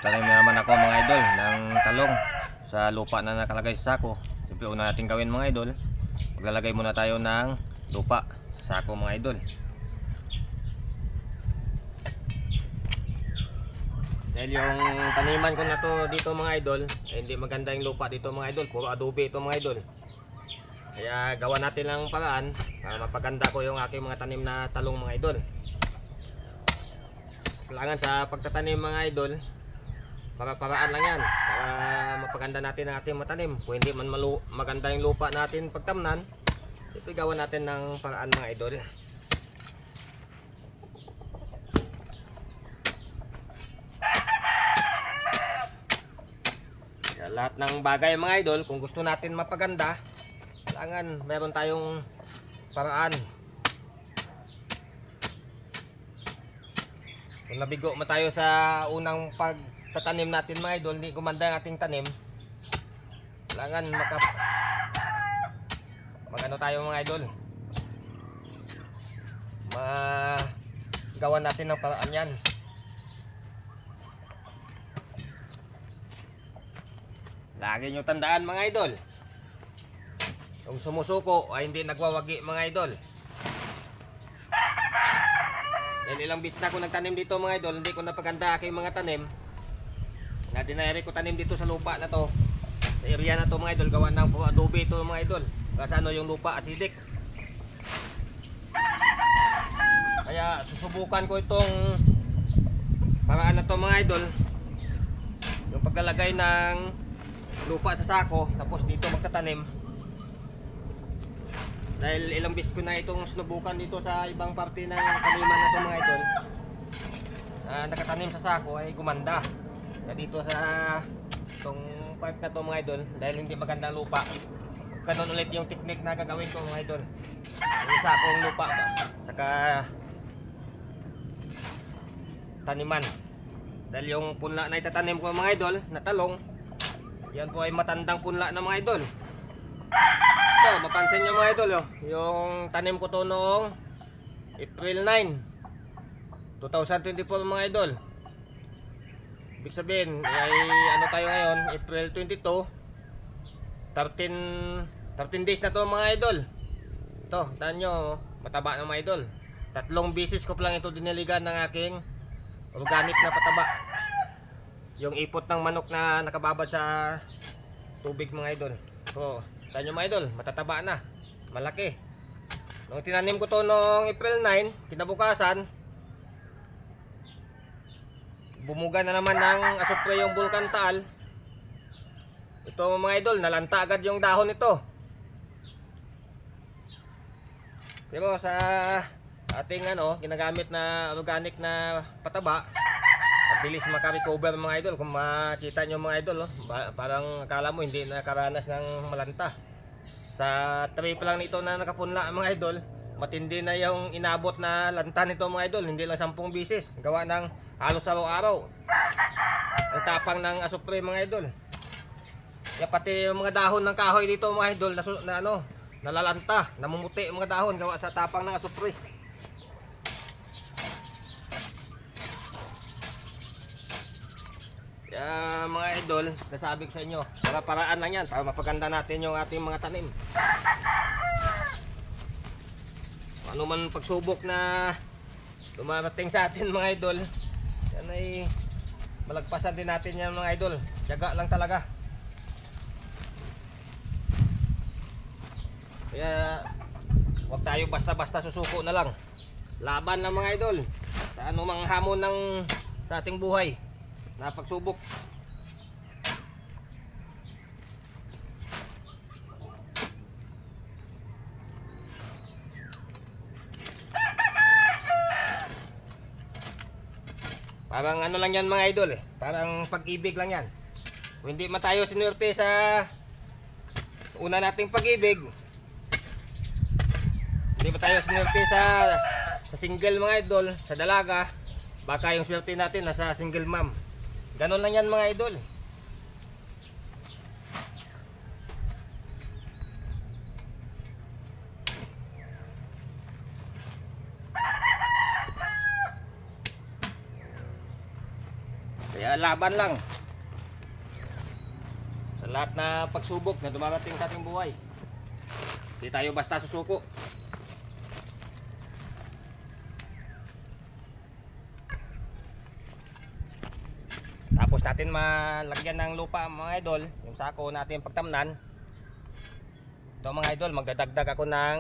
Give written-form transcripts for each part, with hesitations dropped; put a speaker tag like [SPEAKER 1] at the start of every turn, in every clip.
[SPEAKER 1] Tanim na naman ako mga idol ng talong sa lupa na nakalagay sa sako. Siyempre una natin gawin mga idol, maglalagay muna tayo ng lupa sa sako mga idol. Dahil yung taniman ko na to dito mga idol, hindi maganda yung lupa dito mga idol, puro adobe ito mga idol. Kaya gawa natin ng paraan para mapaganda ko yung aking mga tanim na talong mga idol. Kailangan sa pagtatanim mga idol, para-paraan lang yan para mapaganda natin ang ating matanim. Kung hindi man maganda yung lupa natin pagtamnan, ito gawa natin ng paraan mga idol. Kaya lahat ng bagay mga idol, kung gusto natin mapaganda, kailangan meron tayong paraan. Kung nabigo mo tayo sa unang pagtatanim natin mga idol, hindi gumanda ang ating tanim, kailangan magano tayo mga idol, magawa natin ng paraan yan. Lagi nyo tandaan mga idol, yung sumusuko ay hindi nagwawagi mga idol. Dahil ilang bis na ako nagtanim dito mga idol, hindi ko napaganda aking mga tanim na dinayari ko tanim dito sa lupa na to, sa area na to mga idol. Gawa ng adobe ito mga idol, kasi ano yung lupa acidic. Kaya susubukan ko itong paraan na to mga idol, yung paglalagay ng lupa sa sako tapos dito magtatanim. Dahil ilang bis ko na itong sinubukan dito sa ibang parte ng taniman na ito mga idol, nakatanim sa sako ay gumanda. Kaya dito sa itong part na ito mga idol, dahil hindi maganda lupa, ganun ulit yung technique na gagawin ko mga idol. Yung sakong lupa ba, saka taniman. Dahil yung punla na itatanim ko mga idol na talong, yan po ay matandang punla na mga idol. Ito, mapansin nyo mga idol, yung tanim ko to noong April 9, 2024 mga idol. Ibig sabihin, ay ano tayo ngayon, April 22, 13 days na to mga idol. Ito, taan nyo, mataba na mga idol. 3 bisis ko pa lang ito diniligan ng aking organic na pataba. Yung ipot ng manok na nakababad sa tubig mga idol. So, taan nyo mga idol, matataba na, malaki. Nung tinanim ko to noong April 9, kinabukasan, bumuga na naman ng asupre yung Bulkan Taal. Ito mga idol, nalanta agad yung dahon nito. Pero sa ating ginagamit na organic na pataba, mabilis makarecover mga idol. Kung makita nyo mga idol, parang akala mo hindi nakaranas ng malanta. Sa tray pa lang nito na nakapunla mga idol, matindi na yung inabot na lanta nito mga idol. Hindi lang 10 bisis, gawa ng halos araw-araw ang tapang ng asupre mga idol. Kaya pati yung mga dahon ng kahoy dito mga idol nalalanta, namumuti yung mga dahon gawa sa tapang ng asupre. Kaya mga idol, nasabi ko sa inyo, para paraan lang yan, para mapaganda natin yung ating mga tanim. Ano man pagsubok na dumarating sa atin mga idol, yan ay malagpasan din natin yan mga idol. Tiyaga lang talaga. Kaya huwag tayo basta-basta susuko na lang. Laban lang mga idol sa anumang hamon ng sa ating buhay na pagsubok. Parang ano lang yan mga idol parang pag-ibig lang yan. Kung hindi man tayo sinuwerte sa una nating pag-ibig, hindi ba tayo sinuwerte sa single mga idol, sa dalaga, baka yung swerte natin nasa single mom. Ganon lang yan mga idol. Kaya laban lang sa lahat na pagsubok na dumarating sa ating buhay. Hindi tayo basta susuko. Tapos natin malagyan ng lupa mga idol, yung sako natin pagtamnan. Ito mga idol, magdadagdag ako ng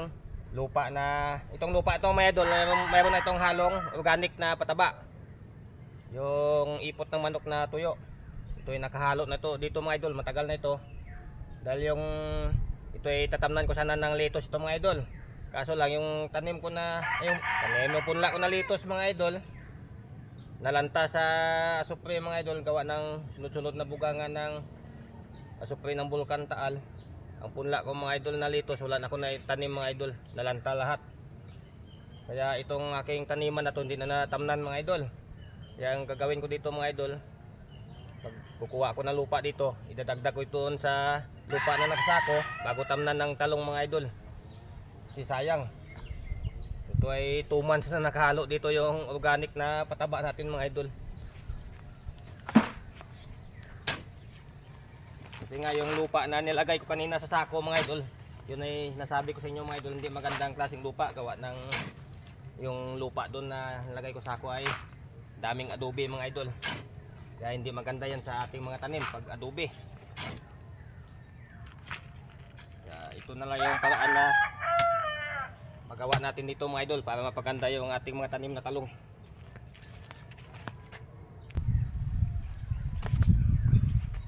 [SPEAKER 1] lupa na, itong lupa ito mga idol, mayroon na itong halong organic na pataba. Yung ipot ng manok na tuyo. Ito ay nakahalo na to dito mga idol, matagal na ito. Dahil yung ito ay tatamnan ko sana ng litos ito mga idol. Kaso lang yung tanim ko na, yung punla ko na litos mga idol, nalanta sa asupre mga idol, gawa ng sunod-sunod na bugangan ng asupre ng Bulkan Taal. Ang punla ko mga idol na litos, wala na ako na tanim mga idol, nalanta lahat. Kaya itong aking taniman na to hindi na natamnan mga idol. Kaya ang gagawin ko dito mga idol, pag kukuha ko ng lupa dito, idadagdag ko ito sa lupa na nakasako bago tamnan ng talong mga idol. Kasi sayang, ito ay 2 months na nakahalo dito yung organic na pataba natin mga idol. Kasi nga yung lupa na nilagay ko kanina sa sako mga idol, yun ay nasabi ko sa inyo mga idol, hindi magandang klaseng lupa. Gawa ng yung lupa doon na nilagay ko sa sako ay daming adobe mga idol. Kaya hindi maganda yan sa ating mga tanim pag adobe. Kaya ito na lang yung paraan na magawa natin dito mga idol para mapaganda yung ating mga tanim na talong.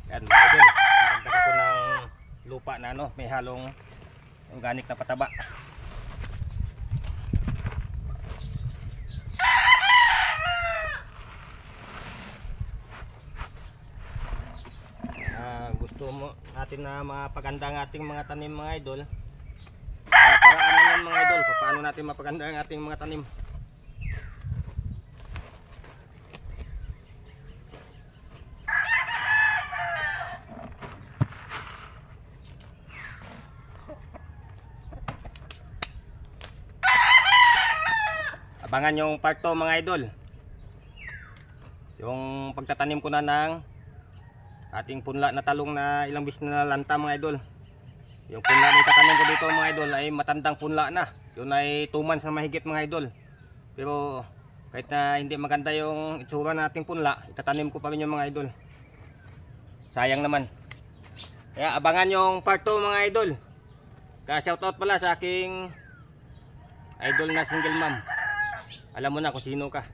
[SPEAKER 1] Yan mga idol, magdagdag ako ng lupa na ano, may halong organic na pataba. Gusto mo natin na mapaganda ang ating mga tanim mga idol. Paraan lang yan mga idol kung paano natin mapaganda ang ating mga tanim. Abangan yung part 2 mga idol, yung pagtatanim ko na ng ating punla na talong na ilang bis na lanta mga idol. Yung punla na itatanim ko dito mga idol ay matandang punla na. Yun ay 2 months na mahigit mga idol. Pero kahit na hindi maganda yung itsura nating punla, itatanim ko pa rin yung mga idol. Sayang naman. Kaya abangan yung part 2 mga idol. Kaya shoutout pala sa aking idol na single mom. Alam mo na kung sino ka.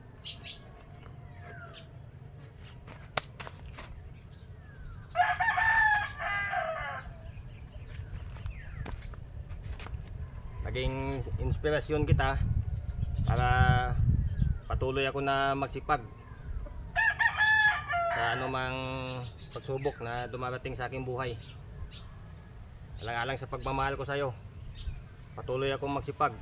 [SPEAKER 1] Naging inspirasyon kita para patuloy ako na magsipag sa anumang pagsubok na dumarating sa aking buhay. Alang-alang sa pagmamahal ko sa iyo, patuloy akong magsipag.